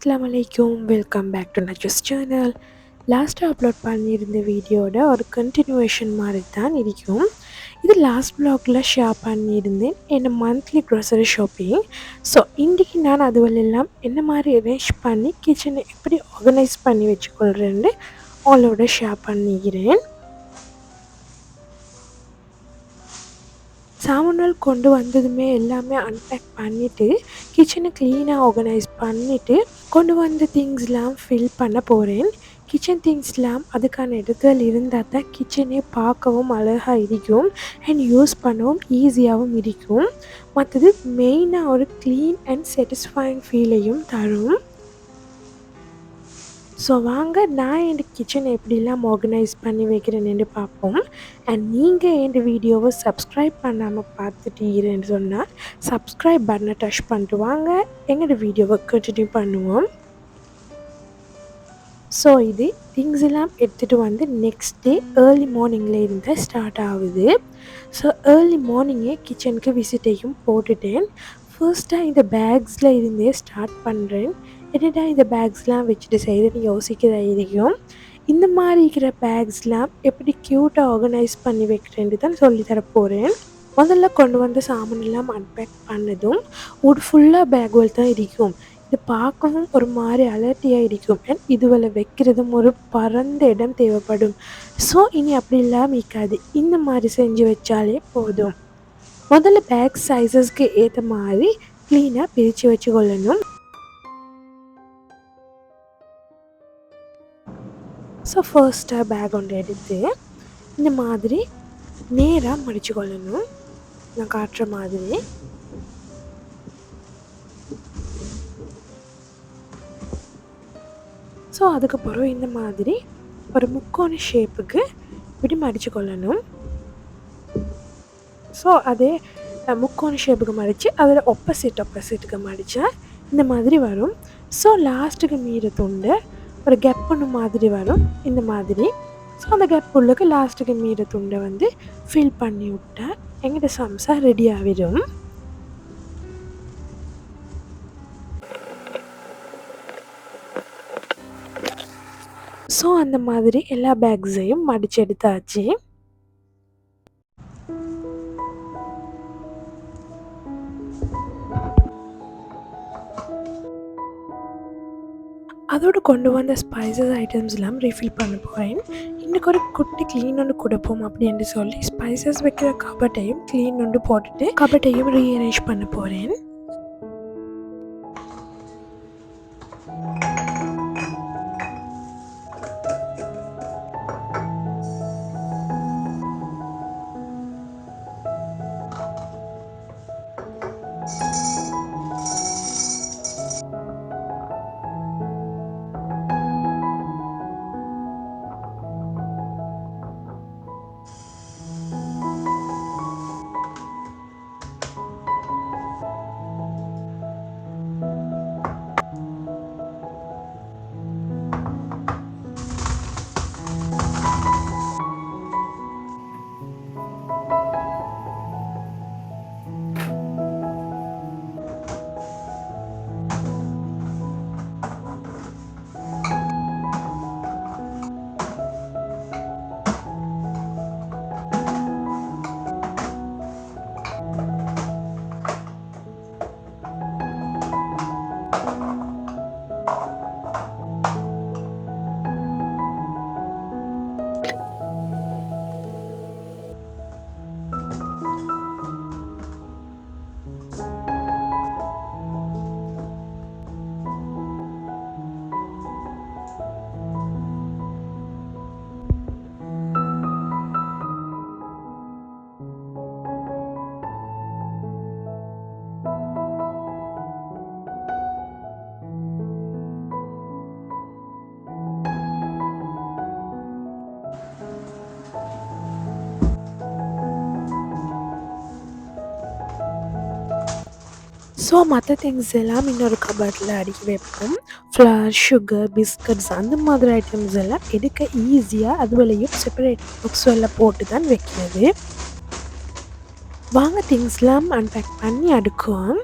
அஸ்ஸலாமு அலைக்கும். Welcome back to Najas channel. லாஸ்ட்டாக அப்லோட் பண்ணியிருந்த வீடியோட ஒரு கண்டினியூவேஷன் மாதிரி தான் இருக்கும். இது லாஸ்ட் வ்ளாகில் ஷேர் பண்ணியிருந்தேன் என்ன மந்த்லி க்ரோசரி ஷாப்பிங். ஸோ இன்றைக்கி நான் அதுவெல்லாம் என்ன மாதிரி அரேஞ்ச் பண்ணி கிச்சனை எப்படி ஆர்கனைஸ் பண்ணி வச்சுக்கொள்கிறேன்னு அவளோட ஷேர் பண்ணிக்கிறேன். சாமான்கள் கொண்டு வந்ததுமே எல்லாமே அன்பேக் பண்ணிவிட்டு கிச்சனை க்ளீனாக ஆர்கனைஸ் பண்ணிவிட்டு கொண்டு வந்த திங்ஸ்லாம் ஃபில் பண்ண போகிறேன். கிச்சன் திங்ஸ்லாம் அதுக்கான இடத்துல இருந்தால் தான் கிச்சனே பார்க்கவும் அழகாக இருக்கும் அண்ட் யூஸ் பண்ணவும் ஈஸியாகவும் இருக்கும். மற்றது மெயினாக ஒரு க்ளீன் அண்ட் சாட்டிஸ்ஃபைங் ஃபீலையும் தரும். ஸோ வாங்க நான் என் கிச்சனை எப்படிலாம் ஆர்கனைஸ் பண்ணி வைக்கிறேன்னு பார்ப்போம். அண்ட் நீங்கள் என் வீடியோவை சப்ஸ்கிரைப் பண்ணாமல் பார்த்துட்டீங்கன்னு சொன்னால் சப்ஸ்கிரைப் பட்டனை டச் பண்ணிட்டு வாங்க எங்களோட வீடியோவை கண்டினியூ பண்ணுவோம். ஸோ இது திங்ஸ் எல்லாம் எடுத்துகிட்டு வந்து நெக்ஸ்ட் டே ஏர்லி மார்னிங்கில் இருந்து ஸ்டார்ட் ஆகுது. ஸோ ஏர்லி மார்னிங்கே கிச்சனுக்கு விசிட்டையும் போட்டுட்டேன். ஃபர்ஸ்ட்டாக இந்த பேக்ஸில் இருந்தே ஸ்டார்ட் பண்ணுறேன். என்னடா இந்த பேக்ஸ்லாம் வச்சுட்டு செய்கிறேன்னு யோசிக்கிற இருக்கும். இந்த மாதிரி இருக்கிற பேக்ஸ்லாம் எப்படி க்யூட்டாக ஆர்கனைஸ் பண்ணி வைக்கிறேன்னு தான் சொல்லித்தர போகிறேன். முதல்ல கொண்டு வந்த சாமான் எல்லாம் அன்பேக் பண்ணதும் ஒரு ஃபுல்லாக பேக்குகள் தான் இருக்கும். இது பார்க்கவும் ஒரு மாதிரி அலர்ட்டியாக இருக்கும் அண்ட் இதுவரை வைக்கிறதும் ஒரு பரந்த இடம் தேவைப்படும். ஸோ இனி அப்படி இல்லாமல் இருக்காது, இந்த மாதிரி செஞ்சு வச்சாலே போதும். முதல்ல பேக் சைஸஸ்க்கு ஏற்ற மாதிரி க்ளீனாக பிரித்து வச்சுக்கொள்ளணும். ஸோ ஃபர்ஸ்ட்டாக பேக் ஒன்று எடுத்து இந்த மாதிரி நேராக மடித்து கொள்ளணும். நான் காட்டுற மாதிரி ஸோ அதுக்கப்புறம் இந்த மாதிரி ஒரு முக்கோண ஷேப்புக்கு இப்படி மடித்து கொள்ளணும். ஸோ அதே முக்கோண ஷேப்புக்கு மடித்து அதில் ஆப்போசிட்டுக்கு மடித்தா இந்த மாதிரி வரும். ஸோ லாஸ்ட்டுக்கு மீற துண்டு ஒரு கேப் ஒன்று மாதிரி வரும் இந்த மாதிரி. ஸோ அந்த கேப் உள்ளுக்கு லாஸ்ட்டுக்கு மீற துண்டை வந்து ஃபில் பண்ணி விட்டால் எங்கிட்ட சம்சா ரெடி ஆகிடும். ஸோ அந்த மாதிரி எல்லா பேக்ஸையும் மடித்து எடுத்தாச்சு. அதோடு கொண்டு வந்த ஸ்பைசஸ் ஐட்டம்ஸ்லாம் ரீஃபில் பண்ண போகிறேன். இன்றைக்கு ஒரு குட்டி க்ளீன் ஒன்று கொடுப்போம் அப்படின்னு சொல்லி ஸ்பைசஸ் வைக்கிற கபட்டையும் க்ளீன் ஒன்று போட்டுட்டு கபட்டையும் ரீஅரேஞ்ச் பண்ண போகிறேன். ஸோ மற்ற திங்ஸ் எல்லாம் இன்னொரு கபர்டில் அடுக்கி வைப்போம். ஃப்ளவர், சுகர், பிஸ்கட்ஸ் அந்த மாதிரி ஐட்டம்ஸ் எல்லாம் எடுக்க ஈஸியாக அதுவரையும் செப்பரேட் பாக்ஸில் போட்டு தான் வைக்கிறது. வாங்க திங்ஸ்லாம் அன்பேக் பண்ணி அடுக்குவோம்.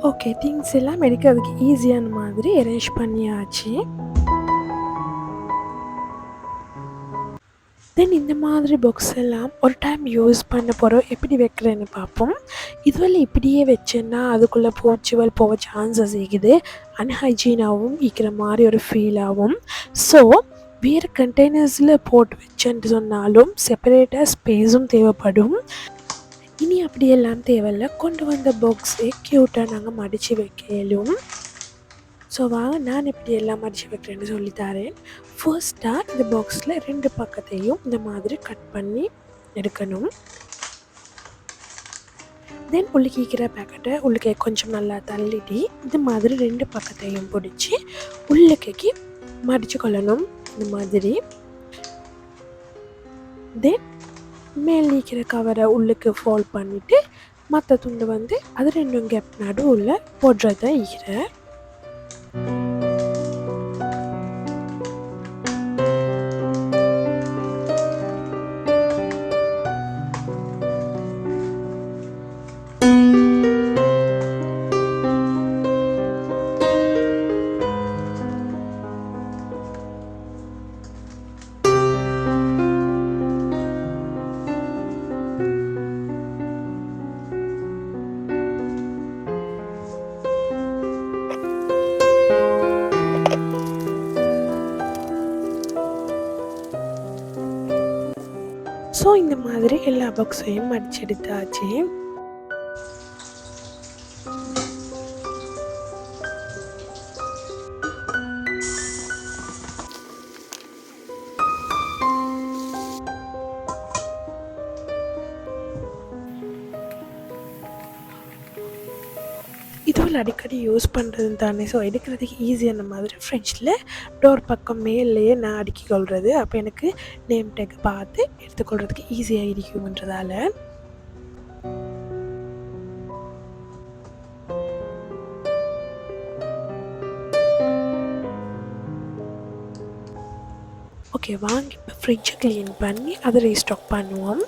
ஓகே, திங்ஸ் எல்லாம் எடுக்கிறதுக்கு ஈஸியான மாதிரி அரேஞ்ச் பண்ணியாச்சு. தென் இந்த மாதிரி புக்ஸ் எல்லாம் ஒரு டைம் யூஸ் பண்ண போகிறோம், எப்படி வைக்கிறேன்னு பார்ப்போம். இதுவரை இப்படியே வச்சேன்னா அதுக்குள்ளே பூச்சிவல் போக சான்சஸ் இருக்குது, அன்ஹைஜீனாகவும் இருக்கிற மாதிரி ஒரு ஃபீலாகும். ஸோ வேறு கண்டெய்னர்ஸில் போட்டு வச்சேன்னு சொன்னாலும் செப்பரேட்டாக ஸ்பேஸும் தேவைப்படும். இனி அப்படியெல்லாம் தேவையில்லை, கொண்டு வந்த பாக்ஸை க்யூட்டாக நாங்கள் மடித்து வைக்கலும். ஸோ வாங்க நான் இப்படி எல்லாம் மடித்து வைக்கிறேன்னு சொல்லித்தரேன். ஃபர்ஸ்ட்டாக இந்த பாக்ஸில் 2 பக்கத்தையும் இந்த மாதிரி கட் பண்ணி எடுக்கணும். தென் உள்ளிக்கிற பேக்கெட்டை உள்ளுக்கே கொஞ்சம் நல்லா தள்ளிட்டு இந்த மாதிரி 2 பக்கத்தையும் பிடிச்சி உள்ளுக்கைக்கு மடித்து கொள்ளணும் இந்த மாதிரி. தென் மேல் நீக்கிற கவரை உள்ளுக்கு ஃபோல்ட் பண்ணிவிட்டு மற்ற துண்டு வந்து அது 2 கேப் நடுவில் போடுறத ஈகிற. ஸோ இந்த மாதிரி எல்லா பாக்ஸையும் மடிச்சு எடுத்தாச்சு. இதுவில் அடிக்கடி யூஸ் பண்ணுறது தானே, ஸோ எடுக்கிறதுக்கு ஈஸியான மாதிரி ஃப்ரெஞ்சில் டோர் பக்கம் மேலேயே நான் அடுக்கி கொள்வது. அப்போ எனக்கு நேம் டேக் பார்த்து எடுத்துக்கொள்கிறதுக்கு ஈஸியாக இருக்கும்ன்றதால. ஓகே, வாங்கி இப்போ ஃப்ரிட்ஜை க்ளீன் பண்ணி அதை ரீஸ்டாக் பண்ணுவோம்.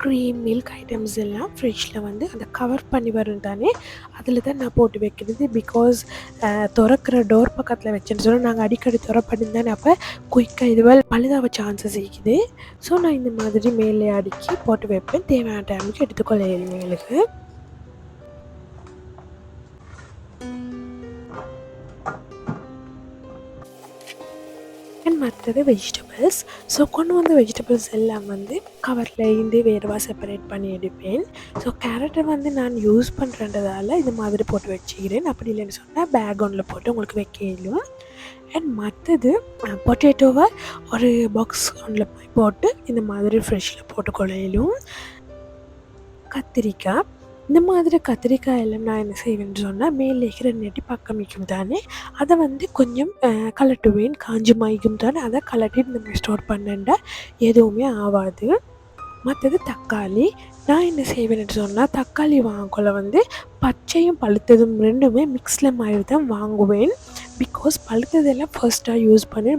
க்ரீம் மில்க் ஐட்டம்ஸ் எல்லாம் ஃப்ரிட்ஜில் வந்து அந்த கவர் பண்ணி வரும் தானே, அதில் தான் நான் போட்டு வைக்கிறது. பிகாஸ் திறக்கிற டோர் பக்கத்தில் வச்சேன்னு சொன்னால் நாங்கள் அடிக்கடி திறப்பண்ணி தானே, அப்போ குயிக்காக இதுவரை பழுதாக சான்சஸ் இருக்குது. ஸோ நான் இந்த மாதிரி மேலே அடுக்கி போட்டு வைப்பேன், தேவையான டைமுக்கு எடுத்துக்கொள்ள எங்களுக்கு. அண்ட் மற்றது வெஜிடபிள்ஸ். ஸோ கொண்டு வந்த வெஜிடபிள்ஸ் எல்லாம் வந்து கவரில் இருந்து வேறுவா செப்பரேட் பண்ணி எடுப்பேன். ஸோ கேரட்டை வந்து நான் யூஸ் பண்ணுறதால இது மாதிரி போட்டு வச்சுக்கிறேன். அப்படி இல்லைன்னு சொன்னால் பேக் ஒன்றில் போட்டு உங்களுக்கு வைக்கலும். அண்ட் மற்றது பொட்டேட்டோவை ஒரு பாக்ஸ் ஒன்றில் போட்டு இந்த மாதிரி ஃப்ரெஷ்ஷில் போட்டு கொள்ளையிலும். கத்திரிக்காய், இந்த மாதிரி கத்திரிக்காய் எல்லாம் நான் என்ன செய்வேன்னு சொன்னால் மேலே இருக்கிற நெட்டி பக்கம் மிக்கும் தானே, அதை வந்து கொஞ்சம் கலட்டுவேன், காஞ்சி மாய்க்கும் தானே, அதை கலட்டி நம்ம ஸ்டோர் பண்ணேன்டா எதுவுமே ஆகாது. மற்றது தக்காளி, நான் என்ன செய்வேன்னு சொன்னால் தக்காளி வாங்கல வந்து பச்சையும் பழுத்ததும் ரெண்டுமே மிக்ஸில் மாதிரி தான் வாங்குவேன். பிகாஸ் பழுத்ததெல்லாம் ஃபர்ஸ்ட்டாக யூஸ் பண்ணி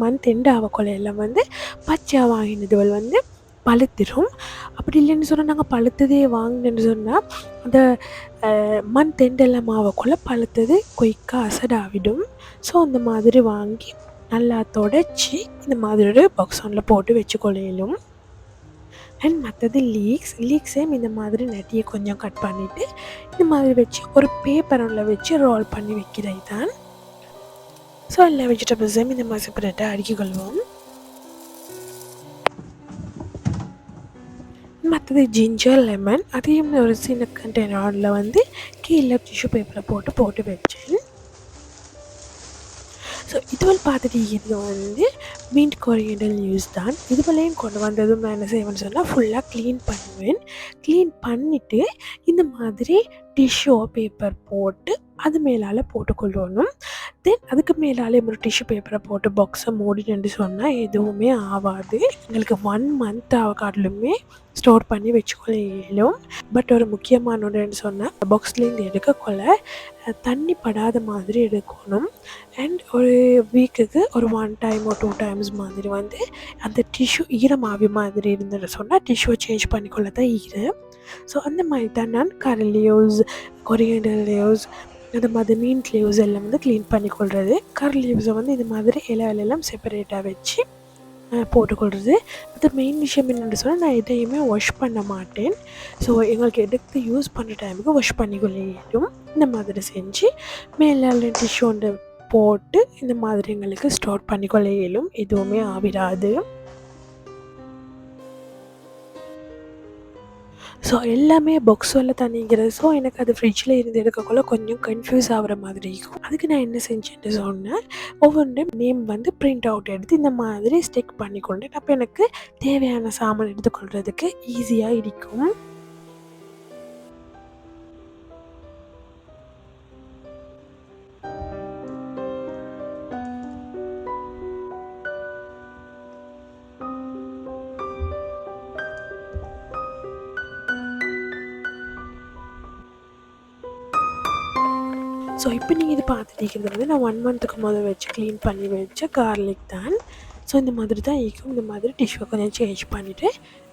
மந்த் எண்ட் ஆகக்குள்ள எல்லாம் வந்து பச்சையாக வாங்கினதுவள் வந்து பழுத்திடும். அப்படி இல்லைன்னு சொன்னால் நாங்கள் பழுத்ததே வாங்கினேன்னு சொன்னால் அந்த மந்த் எண்டெல்லாம் ஆகக்குள்ள பழுத்தது குயிக்காக அசடாகிடும். ஸோ அந்த மாதிரி வாங்கி நல்லா தொடச்சி இந்த மாதிரி ஒரு பாக்ஸ் ஒன்றில் போட்டு வச்சுக்கொள்ளும். அண்ட் மற்றது லீக்ஸையும் இந்த மாதிரி நெட்டியை கொஞ்சம் கட் பண்ணிவிட்டு இந்த மாதிரி வச்சு ஒரு பேப்பரில் வச்சு ரோல் பண்ணி வைக்கிறது தான். ஸோ எல்லா வெஜிடபிள்ஸையும் இந்த மாதிரி செப்பரேட்டாக அடுக்கிக்கொள்வோம். மற்றது ஜிஞ்சர் லெமன் அதையும் ஒரு சின்ன கண்டெய்னரில் வந்து கீழே டிஷ்யூ பேப்பரை போட்டு வச்சேன். ஸோ இதுவரை பார்த்துட்டு இது வந்து மின்ட் கொரியண்டர் லீவ்ஸ் தான். இதுவரையும் கொண்டு வந்ததும் நான் என்ன செய்வேன்னு சொன்னால் ஃபுல்லாக க்ளீன் பண்ணுவேன். க்ளீன் பண்ணிவிட்டு இந்த மாதிரி டிஷ்யூ பேப்பர் போட்டு அது மேலால் போட்டுக்கொள்ளணும். தென் அதுக்கு மேலாலே ஒரு டிஷ்யூ பேப்பரை போட்டு பாக்ஸை மூடிட்டு சொன்னால் எதுவுமே ஆகாது. எங்களுக்கு 1 மந்த் காட்டிலுமே ஸ்டோர் பண்ணி வச்சுக்கொள்ள இயலும். பட் ஒரு முக்கியமான ஒன்றுன்னு சொன்னால் பாக்ஸ்லேருந்து எடுக்கக்கொள்ள தண்ணி படாத மாதிரி எடுக்கணும். அண்ட் ஒரு வீக்குக்கு ஒரு 1 டைம் ஒரு 2 டைம்ஸ் மாதிரி வந்து அந்த டிஷ்யூ ஈரமாவி மாதிரி இருந்துன்னு சொன்னால் டிஷ்யூ சேஞ்ச் பண்ணிக்கொள்ள தான் ஈரம். ஸோ அந்த மாதிரி தான் நான் கரி லீவ்ஸ், கொரியண்டர் லீவ்ஸ், அந்த மாதிரி மீன்ட் லீவ்ஸ் எல்லாம் வந்து க்ளீன் பண்ணிக்கொள்வது. கரி லீவ்ஸை வந்து இந்த மாதிரி இலையெல்லாம் செப்பரேட்டாக வச்சு போட்டுக்கொள்வது. அது மெயின் விஷயம் என்னென்னு சொன்னால் நான் எதையுமே வாஷ் பண்ண மாட்டேன். ஸோ எங்களுக்கு எடுத்து யூஸ் பண்ணுற டைமுக்கு வாஷ் பண்ணிக்கொள்ளும். இந்த மாதிரி செஞ்சு மேலே டிஷ்யூ ஒன்று போட்டு இந்த மாதிரி எங்களுக்கு ஸ்டோர் பண்ணிக்கொள்ள இயலும். எதுவுமே ஆவிடாது. ஸோ எல்லாமே பாக்ஸில் தண்ணிங்கிறது. ஸோ எனக்கு அது ஃப்ரிட்ஜில் இருந்து எடுக்கக்குள்ள கொஞ்சம் கன்ஃபியூஸ் ஆகிற மாதிரி இருக்கும். அதுக்கு நான் என்ன செஞ்சேன்னு சொன்னேன், ஒவ்வொரு நேம் வந்து பிரிண்ட் அவுட் எடுத்து இந்த மாதிரி ஸ்டிக் பண்ணிக்கொண்டேன். அப்போ எனக்கு தேவையான சாமான் எடுத்துக்கொள்கிறதுக்கு ஈஸியாக இருக்கும். ஸோ இப்போ நீங்கள் இது பார்த்துட்டு வந்து நான் 1 மந்த்துக்கு முதல் வச்சு க்ளீன் பண்ணி வச்ச கார்லிக் தான். ஸோ இந்த மாதிரி தான் இருக்கும். இந்த மாதிரி டிஷ்யூ கொஞ்சம் சேஞ்ச் பண்ணிவிட்டு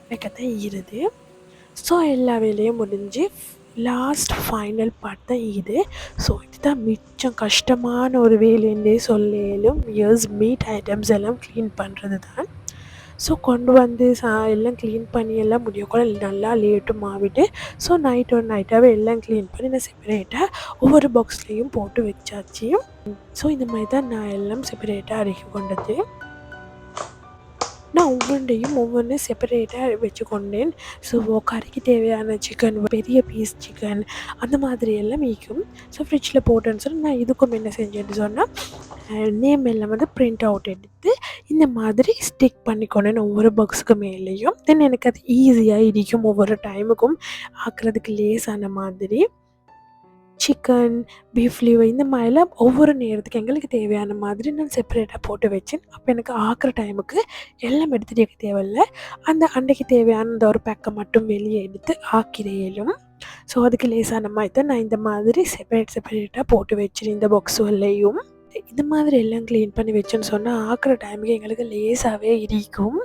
வைக்கத்தான் ஈருது. ஸோ எல்லா வேலையும் முடிஞ்சு லாஸ்ட் ஃபைனல் பார்ட் தான் இது. ஸோ இதுதான் மிச்சம் கஷ்டமான ஒரு வேலைன்னே சொல்லும். மீட் ஐட்டம்ஸ் எல்லாம் க்ளீன் பண்ணுறது தான். ஸோ கொண்டு வந்து எல்லாம் க்ளீன் பண்ணி எல்லாம் முடியக்கூட நல்லா லேட்டும் ஆகிட்டு ஸோ நைட்டாகவே எல்லாம் க்ளீன் பண்ணி நான் செப்பரேட்டாக ஒவ்வொரு பாக்ஸ்லேயும் போட்டு வச்சாச்சு. ஸோ இந்த மாதிரி தான் நான் எல்லாம் செப்பரேட்டாக அடுக்கி கொண்டது. நான் ஒவ்வொன்று செப்பரேட்டாக வச்சுக்கொண்டேன். ஸோ கறிக்கு தேவையான சிக்கன், பெரிய பீஸ் சிக்கன் அந்த மாதிரி எல்லாம் மீக்கும். ஸோ ஃப்ரிட்ஜில் போட்டேன்னு சொன்னால் நான் இதுக்கும் என்ன செஞ்சேன்னு சொன்னால் நேம் எல்லாம் வந்து பிரிண்ட் அவுட் எடுத்து இந்த மாதிரி ஸ்டிக் பண்ணிக்கொண்டேன் ஒவ்வொரு பாக்ஸுக்கு மேலேயும். தென் எனக்கு அது ஈஸியாக இருக்கும். ஒவ்வொரு டைமுக்கும் ஆக்குறதுக்கு லேஸான மாதிரி சிக்கன், பீஃப் லிவர் இந்த மாதிரிலாம் ஒவ்வொரு நேரத்துக்கு எங்களுக்கு தேவையான மாதிரி நான் செப்பரேட்டாக போட்டு வச்சேன். அப்போ எனக்கு ஆக்குற டைமுக்கு எல்லாம் எடுத்துகிட்டு வைக்க தேவையில்லை. அந்த அன்றைக்கு தேவையான அந்த ஒரு பேக்கை மட்டும் வெளியே எடுத்து ஆக்கிறையிலும். ஸோ அதுக்கு லேசான மாதிரி தான் நான் இந்த மாதிரி செப்பரேட்டாக போட்டு வச்சிருந்தேன் இந்த பாக்ஸுகள்லேயும். இந்த மாதிரி எல்லாம் க்ளீன் பண்ணி வச்சேன்னு சொன்னால் ஆக்குற டைமுக்கு எங்களுக்கு லேசாகவே இருக்கும்.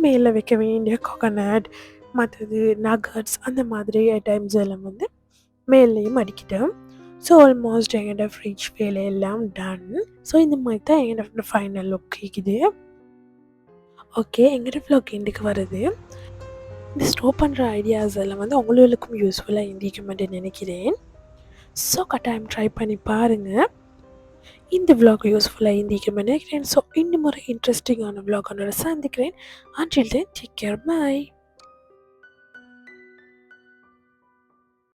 மேலே வைக்க வேண்டிய கோகனட், மற்றது நகட்ஸ் அந்த மாதிரி ஐட்டம்ஸ் எல்லாம் வந்து மேலேயும் அடிக்கிட்டேன். ஸோ ஆல்மோஸ்ட் எங்களோட ஃப்ரிட்ஜ் வேலையெல்லாம் டன். ஸோ இந்த மாதிரி தான் எங்களோட ஃபைனல் லுக் இருக்குது. ஓகே, எங்களோட வ்ளாக் எண்டுக்கு வருது. இந்த ஸ்டோர் பண்ணுற ஐடியாஸ் எல்லாம் வந்து உங்களுக்கும் யூஸ்ஃபுல்லாக இருந்திருக்குமென்று நினைக்கிறேன். ஸோ கட்டாயம் ட்ரை பண்ணி பாருங்கள். இந்த vlog யூஸ்ஃபுல்லாக இருந்திருக்குமென்று நினைக்கிறேன். ஸோ இன்னும் ஒரு இன்ட்ரெஸ்டிங்கான vlog சந்திக்கிறேன். Until then, take care, bye.